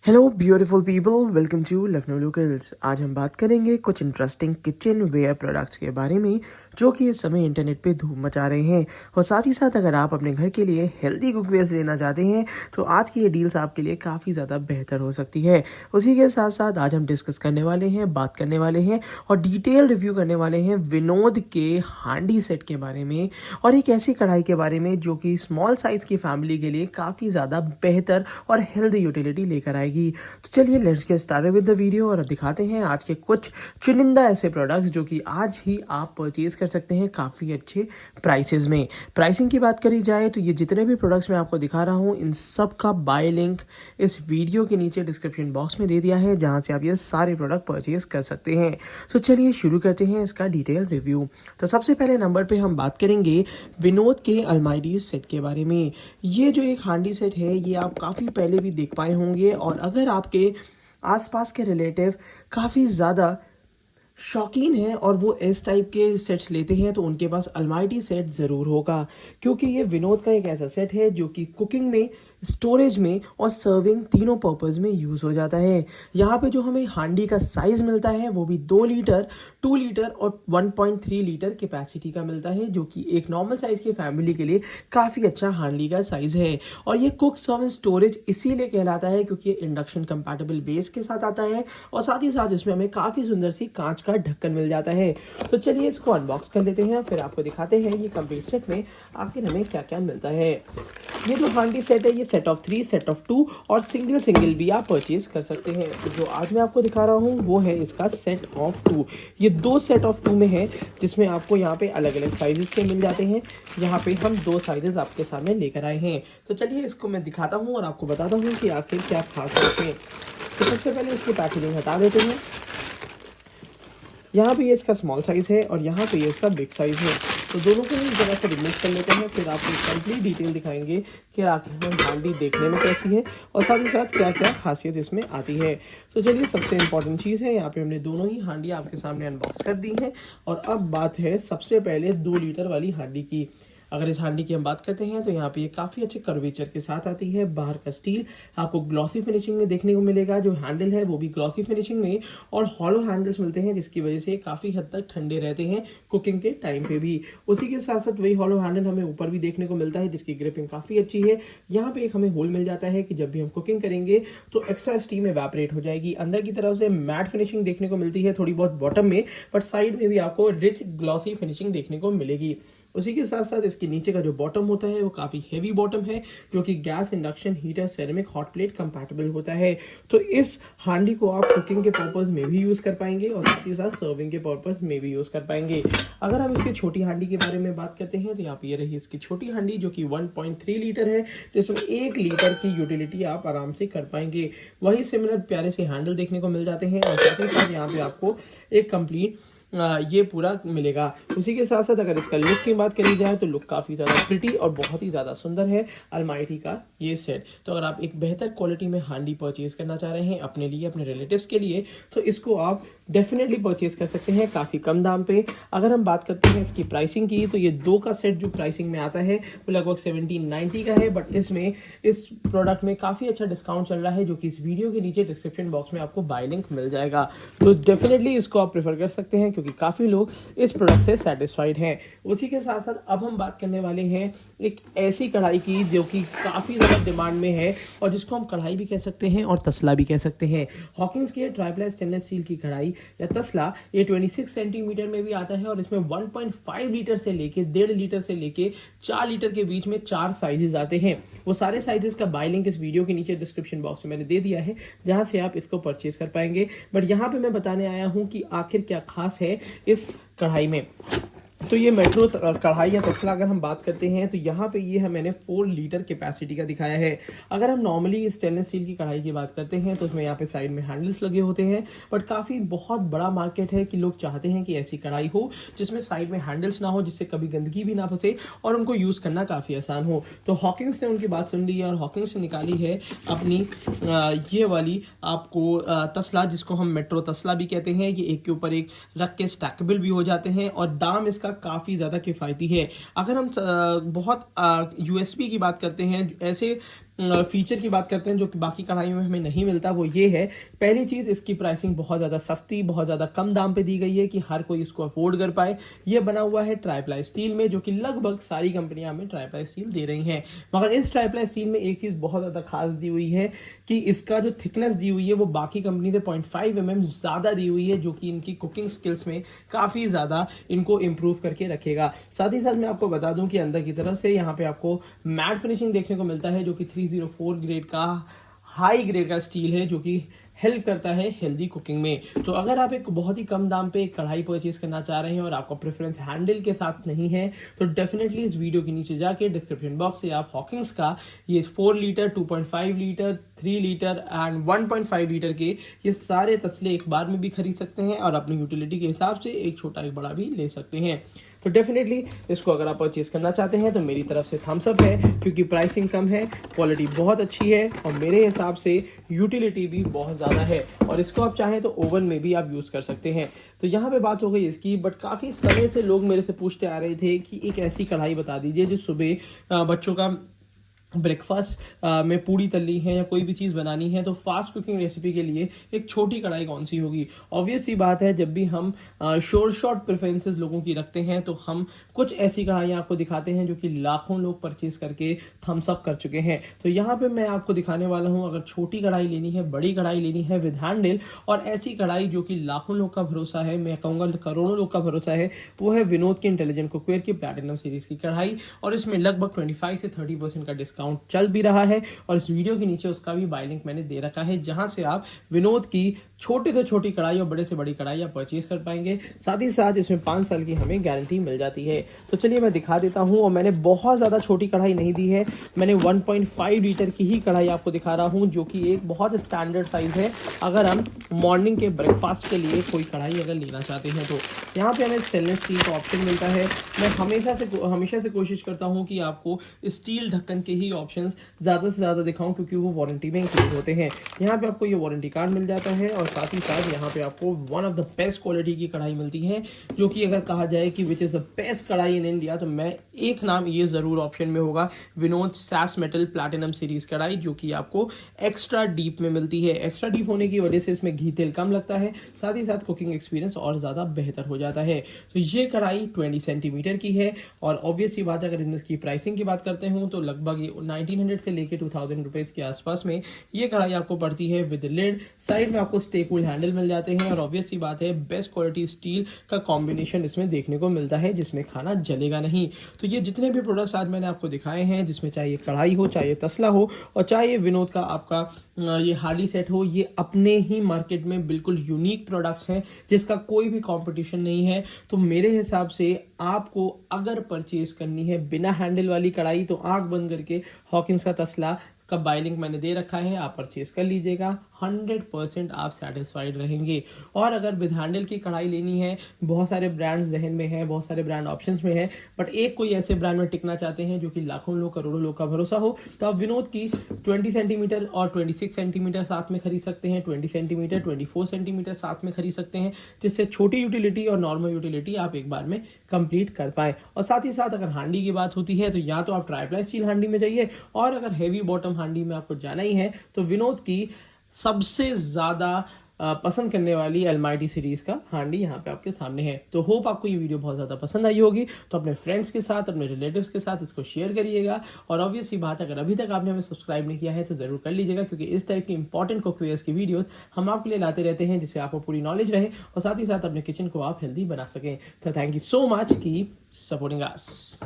Hello beautiful people, welcome to Lucknow locals. आज हम बात करेंगे कुछ इंटरेस्टिंग किचन वेयर प्रोडक्ट्स के बारे में जो कि इस समय इंटरनेट पे धूम मचा रहे हैं। और साथ ही साथ अगर आप अपने घर के लिए हेल्दी कुकवेयर्स लेना चाहते हैं तो आज की ये डील्स आपके लिए काफ़ी ज़्यादा बेहतर हो सकती है। उसी के साथ साथ आज हम डिस्कस करने वाले हैं, बात करने वाले हैं और डिटेल रिव्यू करने वाले हैं विनोद के हांडी सेट के बारे में और एक ऐसी कढ़ाई के बारे में जो कि स्मॉल साइज़ की फैमिली के लिए काफ़ी ज़्यादा बेहतर और हेल्दी यूटिलिटी लेकर आएगी। तो चलिए let's get started with the video और दिखाते हैं आज के कुछ चुनिंदा ऐसे प्रोडक्ट्स जो कि आज ही आप परचेज कर सकते हैं काफ़ी अच्छे प्राइसेस में। प्राइसिंग की बात करी जाए तो ये जितने भी प्रोडक्ट्स मैं आपको दिखा रहा हूँ इन सब का बाय लिंक इस वीडियो के नीचे डिस्क्रिप्शन बॉक्स में दे दिया है, जहाँ से आप ये सारे प्रोडक्ट परचेज कर सकते हैं। तो चलिए शुरू करते हैं इसका डिटेल रिव्यू। तो सबसे पहले नंबर पे हम बात करेंगे विनोद के अलमाइडी सेट के बारे में। ये जो एक हांडी सेट है ये आप काफ़ी पहले भी देख पाए होंगे और अगर आपके आसपास के रिलेटिव काफ़ी ज़्यादा शौकीन है और वो इस टाइप के सेट्स लेते हैं तो उनके पास अलमाइटी सेट ज़रूर होगा, क्योंकि ये विनोद का एक ऐसा सेट है जो कि कुकिंग में, स्टोरेज में और सर्विंग तीनों पर्पज़ में यूज़ हो जाता है। यहाँ पे जो हमें हांडी का साइज़ मिलता है वो भी 2 लीटर, 2 लीटर और 1.3 लीटर कैपेसिटी का मिलता है, जो कि एक नॉर्मल साइज़ की फैमिली के लिए काफ़ी अच्छा हांडी का साइज़ है। और ये कुक सर्व एंड स्टोरेज इसीलिए कहलाता है क्योंकि ये इंडक्शन कंपैटिबल बेस के साथ आता है और साथ ही साथ इसमें हमें काफ़ी सुंदर सी कांच का ढक्कन मिल जाता है। तो चलिए इसको अनबॉक्स कर लेते हैं, फिर आपको दिखाते हैं ये कंप्लीट सेट में आखिर हमें क्या क्या मिलता है। ये जो हांडी सेट है ये सेट ऑफ 3, सेट ऑफ 2 और सिंगल भी आप परचेज कर सकते हैं। तो जो आज मैं आपको दिखा रहा हूँ वो है इसका सेट ऑफ 2। ये 2 सेट ऑफ 2 में है, जिसमें आपको यहाँ पे अलग अलग साइजेस के मिल जाते हैं। यहाँ पे हम 2 साइजेस आपके सामने लेकर आए हैं। तो चलिए इसको मैं दिखाता हूँ और आपको बताता हूँ कि आखिर क्या खास है। तो सबसे पहले इसकी पैकेजिंग हटा देते हैं। यहाँ पे ये इसका स्मॉल साइज़ है और यहाँ पे ये इसका बिग साइज़ है। तो दोनों को इस जगह से रिमूव कर लेते हैं, फिर आपको कंप्लीट डिटेल दिखाएंगे कि आखिर हांडी देखने में कैसी है और साथ ही साथ क्या क्या खासियत इसमें आती है। तो चलिए सबसे इम्पॉर्टेंट चीज़ है, यहाँ पे हमने दोनों ही हांडी आपके सामने अनबॉक्स कर दी है। और अब बात है सबसे पहले 2 लीटर वाली हांडी की। अगर इस हांडी की हम बात करते हैं तो यहाँ पे ये काफ़ी अच्छे कर्वेचर के साथ आती है। बाहर का स्टील आपको ग्लॉसी फिनिशिंग में देखने को मिलेगा, जो हैंडल है वो भी ग्लॉसी फिनिशिंग में और हॉलो हैंडल्स मिलते हैं, जिसकी वजह से काफ़ी हद तक ठंडे रहते हैं कुकिंग के टाइम पे भी। उसी के साथ साथ वही हॉलो हैंडल हमें ऊपर भी देखने को मिलता है, जिसकी ग्रिपिंग काफ़ी अच्छी है। यहाँ पे एक हमें होल मिल जाता है कि जब भी हम कुकिंग करेंगे तो एक्स्ट्रा स्टीम एवापोरेट हो जाएगी। अंदर की तरफ से मैट फिनिशिंग देखने को मिलती है थोड़ी बहुत बॉटम में, बट साइड में भी आपको रिच ग्लॉसी फिनिशिंग देखने को मिलेगी। उसी के साथ साथ इसके नीचे का जो बॉटम होता है वो काफ़ी हेवी बॉटम है, जो कि gas, induction, heater, ceramic, hot plate compatible होता है। तो इस हांडी को आप कुकिंग के पर्पज़ में भी यूज़ कर पाएंगे और साथ ही साथ सर्विंग के पर्पज़ में भी यूज़ कर पाएंगे। अगर हम इसकी छोटी हांडी के बारे में बात करते हैं तो यहाँ पे ये रही इसकी छोटी हांडी, जो कि 1.3 लीटर है, जिसमें 1 लीटर की यूटिलिटी आप आराम से कर पाएंगे। वही सिमिलर प्यारे से हैंडल देखने को मिल जाते हैं और साथ ही साथ यहाँ पे आपको एक कंप्लीट ये पूरा मिलेगा। उसी के साथ साथ अगर इसका लुक की बात करी जाए तो लुक काफ़ी ज़्यादा प्रिटी और बहुत ही ज़्यादा सुंदर है अलमाइटी का ये सेट। तो अगर आप एक बेहतर क्वालिटी में हांडी परचेज़ करना चाह रहे हैं अपने लिए, अपने रिलेटिव्स के लिए, तो इसको आप डेफिनेटली परचेज़ कर सकते हैं काफ़ी कम दाम पे। अगर हम बात करते हैं इसकी प्राइसिंग की तो ये 2 का सेट जो प्राइसिंग में आता है वो लगभग 1790 का है, बट इसमें इस प्रोडक्ट में काफ़ी अच्छा डिस्काउंट चल रहा है, जो कि इस वीडियो के नीचे डिस्क्रिप्शन बॉक्स में आपको बाय लिंक मिल जाएगा। तो डेफिनेटली इसको आप प्रेफर कर सकते हैं क्योंकि काफ़ी लोग इस प्रोडक्ट से सेटिस्फाइड हैं। उसी के साथ साथ अब हम बात करने वाले हैं एक ऐसी कढ़ाई की जो कि काफ़ी ज़्यादा डिमांड में है और जिसको हम कढ़ाई भी कह सकते हैं और तसला भी कह सकते हैं। हॉकिंस की ट्राइप्लाई स्टेनलेस स्टील की कढ़ाई या तसला ये 26 सेंटीमीटर में भी आता है और इसमें 1.5 लीटर से लेके 1.5 लीटर से लेके 4 लीटर के बीच में 4 साइजेस आते हैं। वो सारे साइजेस का बाय लिंक इस वीडियो के नीचे डिस्क्रिप्शन बॉक्स में मैंने दे दिया है, जहाँ से आप इसको परचेज कर पाएंगे। बट यहाँ पे मैं बताने आया हूँ कि आखिर क्या खास है इस कढ़ाई में। तो ये मेट्रो कढ़ाई या तसला अगर हम बात करते हैं तो यहाँ पे ये है मैंने 4 लीटर कैपेसिटी का दिखाया है। अगर हम नॉर्मली स्टेनलेस स्टील की कढ़ाई की बात करते हैं तो उसमें यहाँ पे साइड में हैंडल्स लगे होते हैं, बट काफ़ी बहुत बड़ा मार्केट है कि लोग चाहते हैं कि ऐसी कढ़ाई हो जिसमें साइड में हैंडल्स ना हो, जिससे कभी गंदगी भी ना फंसे और उनको यूज़ करना काफ़ी आसान हो। तो हॉकिंस ने उनकी बात सुन ली है और हॉकिंस ने निकाली है अपनी ये वाली आपको तसला, जिसको हम मेट्रो तसला भी कहते हैं। ये एक के ऊपर एक रख के स्टैकेबल भी हो जाते हैं और दाम इसका काफ़ी ज़्यादा किफ़ायती है। अगर हम बहुत यूएसपी की बात करते हैं, ऐसे फीचर की बात करते हैं जो कि बाकी कढ़ाई में हमें नहीं मिलता, वो ये है, पहली चीज़ इसकी प्राइसिंग बहुत ज़्यादा सस्ती, बहुत ज़्यादा कम दाम पे दी गई है कि हर कोई इसको अफोर्ड कर पाए। ये बना हुआ है ट्राइप्लाई स्टील में, जो कि लगभग सारी कंपनियां हमें ट्राइप्लाई स्टील दे रही हैं। मगर इस ट्राइप्लाई स्टील में एक चीज़ बहुत ज़्यादा खास दी हुई है कि इसका जो थिकनेस दी हुई है वो बाकी कंपनी से 0.5 mm ज़्यादा दी हुई है, जो कि इनकी कुकिंग स्किल्स में काफ़ी ज़्यादा इनको इम्प्रूव करके रखेगा। साथ ही साथ मैं आपको बता दूं कि अंदर की तरफ से यहाँ पे आपको मैट फिनिशिंग देखने को मिलता है, जो कि 304 ग्रेड का हाई ग्रेड का स्टील है, जो कि हेल्प करता है हेल्दी कुकिंग में। तो अगर आप एक बहुत ही कम दाम पे एक कढ़ाई परचेज करना चाह रहे हैं और आपका प्रेफरेंस हैंडल के साथ नहीं है, तो डेफिनेटली इस वीडियो के नीचे जाके डिस्क्रिप्शन बॉक्स से आप हॉकिंग्स का ये 4 litre, 2.5 litre, 3 litre and 1.5 litre के ये सारे तसले एक बार में भी खरीद सकते हैं और अपनी यूटिलिटी के हिसाब से एक छोटा एक बड़ा भी ले सकते हैं। तो डेफिनेटली इसको अगर आप परचेज करना चाहते हैं तो मेरी तरफ से थम्स अप है, क्योंकि प्राइसिंग कम है, क्वालिटी बहुत अच्छी है और मेरे हिसाब से यूटिलिटी भी बहुत ज़्यादा है, और इसको आप चाहें तो ओवन में भी आप यूज़ कर सकते हैं। तो यहाँ पे बात हो गई इसकी, बट काफ़ी समय से लोग मेरे से पूछते आ रहे थे कि एक ऐसी कढ़ाई बता दीजिए जो सुबह बच्चों का ब्रेकफास्ट में पूड़ी तली है या कोई भी चीज़ बनानी है तो फास्ट कुकिंग रेसिपी के लिए एक छोटी कढ़ाई कौन सी होगी। ऑब्वियस सी बात है, जब भी हम शॉर्ट प्रेफरेंसेस लोगों की रखते हैं तो हम कुछ ऐसी कढ़ाइयाँ आपको दिखाते हैं जो कि लाखों लोग परचेज करके थम्स अप कर चुके हैं। तो यहाँ पे मैं आपको दिखाने वाला हूँ, अगर छोटी कढ़ाई लेनी है, बड़ी कढ़ाई लेनी है विद हैंडल, और ऐसी कढ़ाई जो कि लाखों लोग का भरोसा है, मैं कहूँगा करोड़ों लोग का भरोसा है, वो है विनोद की इंटेलिजेंट कुकवेयर की प्लैटिनम सीरीज की कढ़ाई। और इसमें लगभग 25 से 30% का डिस्काउंट चल भी रहा है, और इस वीडियो के नीचे उसका भी बाय लिंक मैंने दे रखा है, जहां से आप विनोद की छोटी से छोटी कढ़ाई और बड़े से बड़ी कढ़ाई आप परचेज कर पाएंगे। साथ ही साथ इसमें 5 साल की हमें गारंटी मिल जाती है। तो चलिए मैं दिखा देता हूं, और मैंने बहुत ज़्यादा छोटी कढ़ाई नहीं दी है, मैंने 1.5 लीटर की ही कढ़ाई आपको दिखा रहा हूं, जो कि एक बहुत स्टैंडर्ड साइज है अगर हम मॉर्निंग के ब्रेकफास्ट के लिए कोई कढ़ाई अगर लेना चाहते हैं। तो यहाँ पे हमें स्टेनलेस स्टील का ऑप्शन मिलता है। मैं हमेशा से कोशिश करता हूँ कि आपको स्टील ढक्कन के ही ऑप्शंस ज़्यादा से ज़्यादा दिखाऊं, क्योंकि वो वारंटी में इंक्लूड होते हैं। यहाँ पे आपको ये वारंटी कार्ड मिल जाता है, और साथ ही साथ यहाँ पे आपको one of the best quality की कढ़ाई मिलती है, जो कि अगर कहा जाए कि विच इज़ द बेस्ट कढ़ाई इन इंडिया, तो मैं एक नाम ये ज़रूर ऑप्शन में होगा, विनोद सैस मेटल प्लैटिनम सीरीज कढ़ाई, जो कि आपको एक्स्ट्रा डीप में मिलती है। एक्स्ट्रा डीप होने की वजह से इसमें घी तेल कम लगता है, साथ ही साथ कुकिंग एक्सपीरियंस और ज़्यादा बेहतर हो जाता है। तो ये कढ़ाई 20 सेंटीमीटर की है, और ऑब्वियस सी बात है, अगर इसकी प्राइसिंग की बात करते हो तो लगभग 1900 से लेके 2000 रुपीज़ के आसपास में ये कढ़ाई आपको पड़ती है विद लिड। साइड में आपको स्टे कूल हैंडल मिल जाते हैं, और ऑब्वियस सी बात है, बेस्ट क्वालिटी स्टील का कॉम्बिनेशन इसमें देखने को मिलता है, जिसमें खाना जलेगा नहीं। तो ये जितने भी प्रोडक्ट्स आज मैंने आपको दिखाए हैं, जिसमें चाहे कढ़ाई हो, चाहे तसला हो, और चाहे विनोद का आपका ये हार्डी सेट हो, ये अपने ही मार्केट में बिल्कुल यूनिक प्रोडक्ट्स हैं, जिसका कोई भी कॉम्पिटिशन नहीं है। तो मेरे हिसाब से आपको अगर परचेज करनी है बिना हैंडल वाली कढ़ाई, तो आंख बंद करके हॉकिंस का तसला का बाय लिंक मैंने दे रखा है, आप परचेज कर लीजिएगा, 100% आप सेटिस्फाइड रहेंगे। और अगर विद हैंडल की कढ़ाई लेनी है, बहुत सारे ब्रांड्स जहन में हैं, बहुत सारे ब्रांड ऑप्शंस में हैं, बट एक कोई ऐसे ब्रांड में टिकना चाहते हैं जो कि लाखों लोग, करोड़ों लोग का भरोसा हो, तो आप विनोद की 20 सेंटीमीटर और 26 सेंटीमीटर साथ में खरीद सकते हैं, 20 सेंटीमीटर 24 सेंटीमीटर साथ में खरीद सकते हैं, जिससे छोटी यूटिलिटी और नॉर्मल यूटिलिटी आप एक बार में कंप्लीट कर पाएँ। और साथ ही साथ अगर हांडी की बात होती है, तो या तो आप ट्राइप्लाई स्टील हांडी में जाइए, और अगर हैवी बॉटम हांडी में आपको जाना ही है तो विनोद की सबसे ज़्यादा पसंद करने वाली एलमाइटी सीरीज़ का हांडी यहाँ पे आपके सामने है। तो होप आपको ये वीडियो बहुत ज़्यादा पसंद आई होगी, तो अपने फ्रेंड्स के साथ, अपने रिलेटिव्स के साथ इसको शेयर करिएगा। और ऑब्वियस ही बात, अगर अभी तक आपने हमें सब्सक्राइब नहीं किया है तो ज़रूर कर लीजिएगा, क्योंकि इस टाइप की इंपॉर्टेंट कुकवेयर्स की वीडियोस हम आपके लिए लाते रहते हैं, जिससे आपको पूरी नॉलेज रहे और साथ ही साथ अपने किचन को आप हेल्दी बना सकें। तो thank you so much, keep supporting us.